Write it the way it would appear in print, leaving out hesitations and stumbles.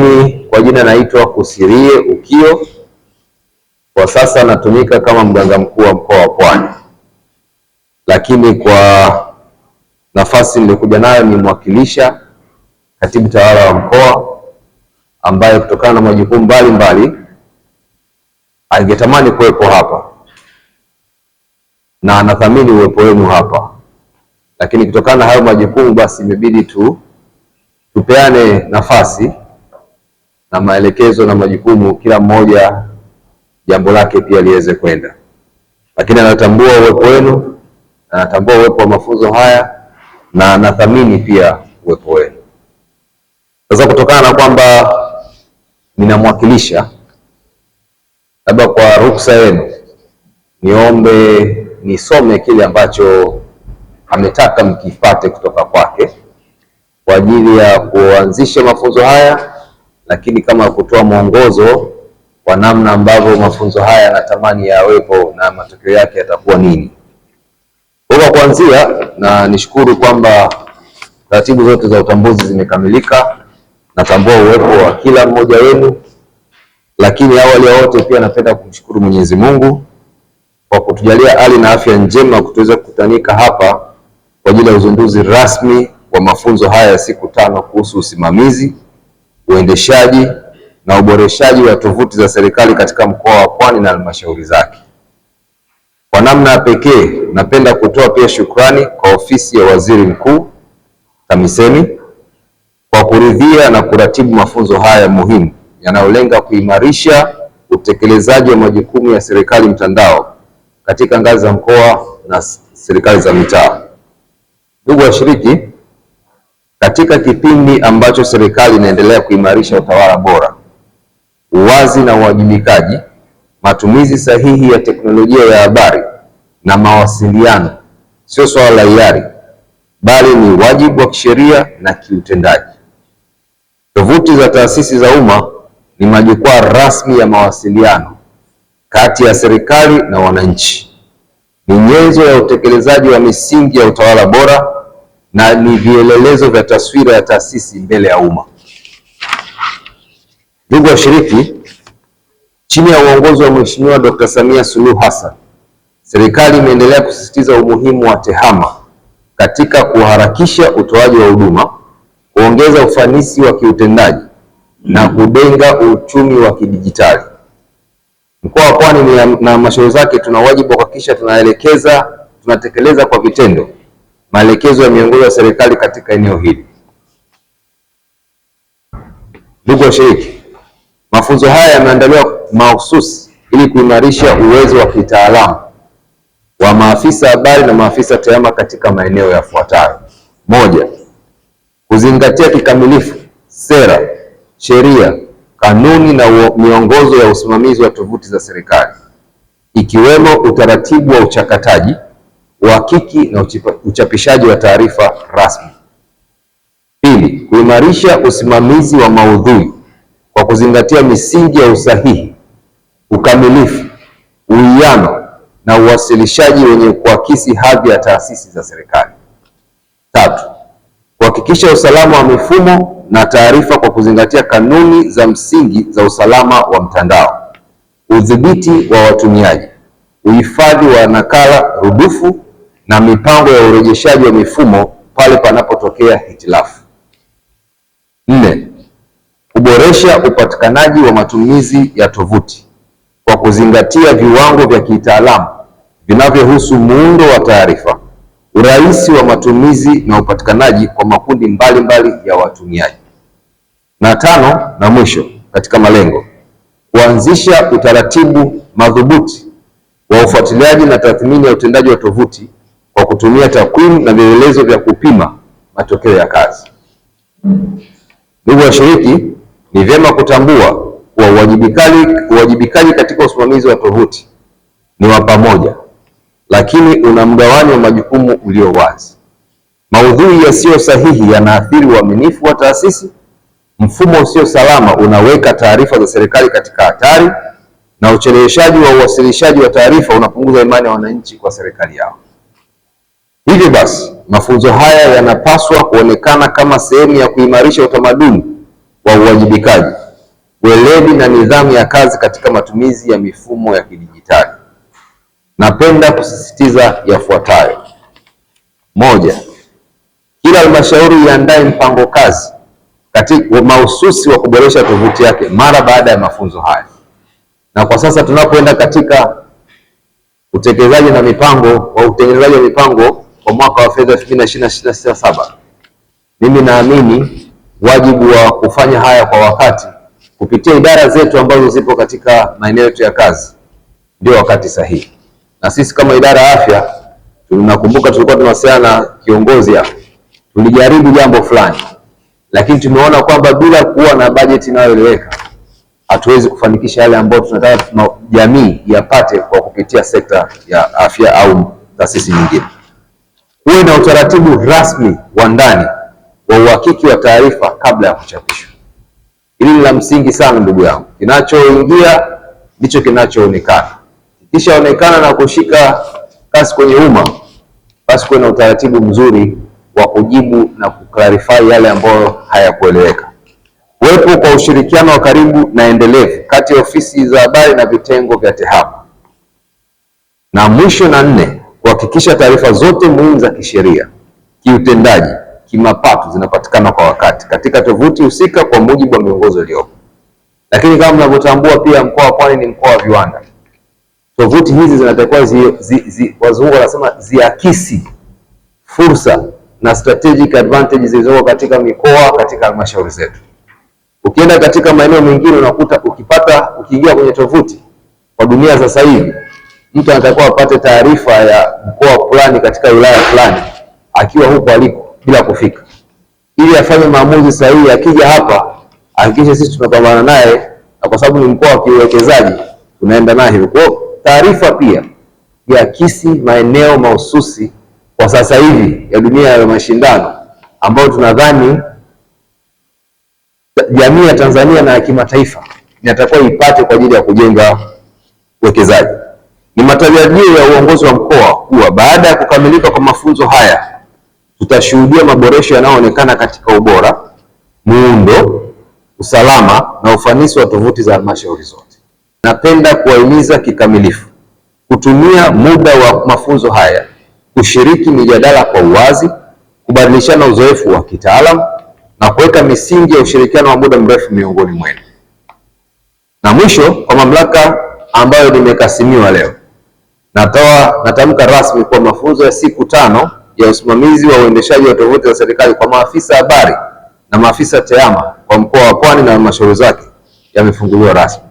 Mimi kwa jina naitwa Kusirie Ukio. Kwa sasa natumika kama mganga mkuu wa mkoa wa Pwani, lakini kwa nafasi nilikuja nayo ni mwakilisha katibu tawala wa mkoa, ambaye kutokana na majukumu mbalimbali angetamani kuwepo hapa na anathamini uwepo wenu hapa, lakini kutokana na hayo majukumu basi imebidi tupeane nafasi na maelekezo na majukumu, kila mmoja jambo lake pia liweze kwenda, lakini anatambua uwepo wenu, anatambua uwepo wa mafunzo haya na anathamini pia uwepo wenu. Sasa kutokana na kwamba ninamwakilisha, labda kwa ruksa yenu niombe nisome kile ambacho ametaka mkipate kutoka kwake kwa ajili ya kuanzisha mafunzo haya, lakini kama kutoa mwongozo kwa namna ambavyo mafunzo haya yanatamani yawepo na matokeo yake yatakuwa nini. Kwa kuanzia, na nishukuru kwamba taratibu zote za utambuzi zimekamilika. Natambua uwepo wa kila mmoja wenu, lakini awali ya wote pia napenda kumshukuru Mwenyezi Mungu kwa kutujalia hali na afya njema kutuweza kukutanika hapa kwa ajili ya uzinduzi rasmi wa mafunzo haya ya siku 5 kuhusu usimamizi, uendeshaji na uboreshaji wa tovuti za serikali katika mkoa wa Pwani na halmashauri zake. Kwa namna ya pekee napenda kutoa pia shukrani kwa ofisi ya Waziri Mkuu TAMISEMI kwa kuridhia na kuratibu mafunzo haya muhimu yanayolenga kuimarisha utekelezaji wa majukumu ya serikali mtandao katika ngazi za mkoa na serikali za mitaa. Ndugu washiriki, katika kipindi ambacho serikali inaendelea kuimarisha utawala bora, uwazi na uwajibikaji, matumizi sahihi ya teknolojia ya habari na mawasiliano sio swala la hiari, bali ni wajibu wa kisheria na kiutendaji. Tovuti za taasisi za umma ni majukwaa rasmi ya mawasiliano kati ya serikali na wananchi, ni nyenzo ya utekelezaji wa misingi ya utawala bora na ni vielelezo vya taswira ya taasisi mbele ya umma. Ndugu washiriki, chini ya uongozi wa Mheshimiwa Dr. Samia Suluhu Hassan, serikali imeendelea kusisitiza umuhimu wa TEHAMA katika kuharakisha utoaji wa huduma, kuongeza ufanisi wa kiutendaji na kujenga uchumi wa kidijitali. Mkoa wa Pwani na halmashauri zake tuna wajibu wa kuhakikisha tunatekeleza kwa vitendo maelekezo ya miongozo ya serikali katika eneo hili. Ndugu washiriki, mafunzo haya yameandaliwa mahususi ili kuimarisha uwezo wa kitaalamu wa maafisa habari na maafisa TEHAMA katika maeneo yafuatayo. 1. Kuzingatia kikamilifu sera, sheria, kanuni na miongozo ya usimamizi wa tovuti za serikali, ikiwemo utaratibu wa uchakataji, uhakiki na uchapishaji wa taarifa rasmi. 2. Kuimarisha usimamizi wa maudhui kwa kuzingatia misingi ya usahihi, ukamilifu, uwiano na uwasilishaji wenye kuakisi hadhi ya taasisi za serikali. 3. Kuhakikisha usalama wa mifumo na taarifa kwa kuzingatia kanuni za msingi za usalama wa mtandao, udhibiti wa watumiaji, uhifadhi wa nakala rudufu na mipango ya urejeshaji wa mifumo pale panapotokea hitilafu. 4. Kuboresha upatikanaji wa matumizi ya tovuti kwa kuzingatia viwango vya kitaalamu vinavyohusu muundo wa taarifa, urahisi wa matumizi na upatikanaji kwa makundi mbalimbali ya watumiaji. Na 5 na mwisho katika malengo, kuanzisha utaratibu madhubuti wa ufuatiliaji na tathmini ya utendaji wa tovuti kwa kutumia takwimu na vielelezo vya kupima matokeo ya kazi. Ndugu washiriki, ni vyema kutambua kuwa uwajibikaji katika usimamizi wa tovuti ni wa pamoja, lakini una mgawanyo wa majukumu ulio wazi. Maudhui yasiyo sahihi yanaathiri uaminifu wa taasisi, mfumo usio salama unaweka taarifa za serikali katika hatari, na ucheleweshaji wa uwasilishaji wa taarifa unapunguza imani ya wananchi kwa serikali yao. Hivyo basi, mafunzo haya yanapaswa kuonekana kama sehemu ya kuimarisha utamaduni wa uwajibikaji, weledi na nidhamu ya kazi katika matumizi ya mifumo ya kidijitali. Napenda kusisitiza yafuatayo. Moja, kila halmashauri iandae mpango kazi katika mahususi wa kuboresha tovuti yake mara baada ya mafunzo haya. Na kwa sasa tunapoenda katika utekelezaji na mipango wa utengenezaji wa mipango kwa mwaka wa fedha 2026/27, mimi naamini wajibu wa kufanya haya kwa wakati kupitia idara zetu ambazo zipo katika maeneo yetu ya kazi ndio wakati sahihi. Na sisi kama idara ya afya tunakumbuka tulikuwa tunawasiliana na kiongozi hapa, tulijaribu jambo fulani, lakini tumeona kwamba bila kuwa na bajeti inayoeleweka hatuwezi kufanikisha yale ambayo tunataka jamii yapate kwa kupitia sekta ya afya au taasisi nyingine. Kuwe na utaratibu rasmi wa ndani wa uhakiki wa taarifa kabla ya kuchapishwa. Hili ni la msingi sana ndugu yangu. Kinachoingia ndicho kinachoonekana. Kishaonekana na kushika kasi kwenye umma, basi kuwe na utaratibu mzuri wa kujibu na kuclarify yale ambayo hayakueleweka. Kuwepo kwa ushirikiano wa karibu na endelevu kati ya ofisi za habari na vitengo vya TEHAMA. Na mwisho na nne, kuhakikisha taarifa zote muhimu za kisheria, kiutendaji, kimapato zinapatikana kwa wakati katika tovuti husika kwa mujibu wa miongozo iliyopo. Lakini kama mnavyotambua pia mkoa wa Pwani ni mkoa wa viwanda. Tovuti hizi zinatakiwa wazungu wanasema ziakisi fursa na strategic advantages zilizoko katika mikoa, katika halmashauri zetu. Ukienda katika maeneo mengine unakuta ukiingia kwenye tovuti kwa dunia sasa hivi, mtu anatakiwa apate taarifa ya mkoa fulani katika wilaya fulani akiwa huko aliko bila kufika, ili afanye maamuzi sahihi. Akija hapa hakikisha sisi tunapambana naye, na kwa sababu ni mkoa wa kiwekezaji tunaenda naye hivyo. Kwa taarifa pia iakisi maeneo mahususi kwa sasa hivi ya dunia ya mashindano ambayo tunadhani jamii ya Tanzania na ya kimataifa inatakiwa ipate kwa ajili ya kujenga uwekezaji. Ni matarajio ya uongozi wa mkoa kuwa baada ya kukamilika kwa mafunzo haya tutashuhudia maboresho yanayoonekana katika ubora, muundo, usalama na ufanisi wa tovuti za halmashauri zote. Napenda kuwahimiza kikamilifu kutumia muda wa mafunzo haya kushiriki mijadala kwa uwazi, kubadilishana uzoefu wa kitaalamu na kuweka misingi ya ushirikiano wa muda mrefu miongoni mwenu. Na mwisho, kwa mamlaka ambayo nimekasimiwa leo, natamka rasmi kwa mafunzo ya siku 5 ya usimamizi wa uendeshaji wa tovuti za serikali kwa maafisa habari na maafisa TEHAMA kwa mkoa wa Pwani na halmashauri zake yamefunguliwa rasmi.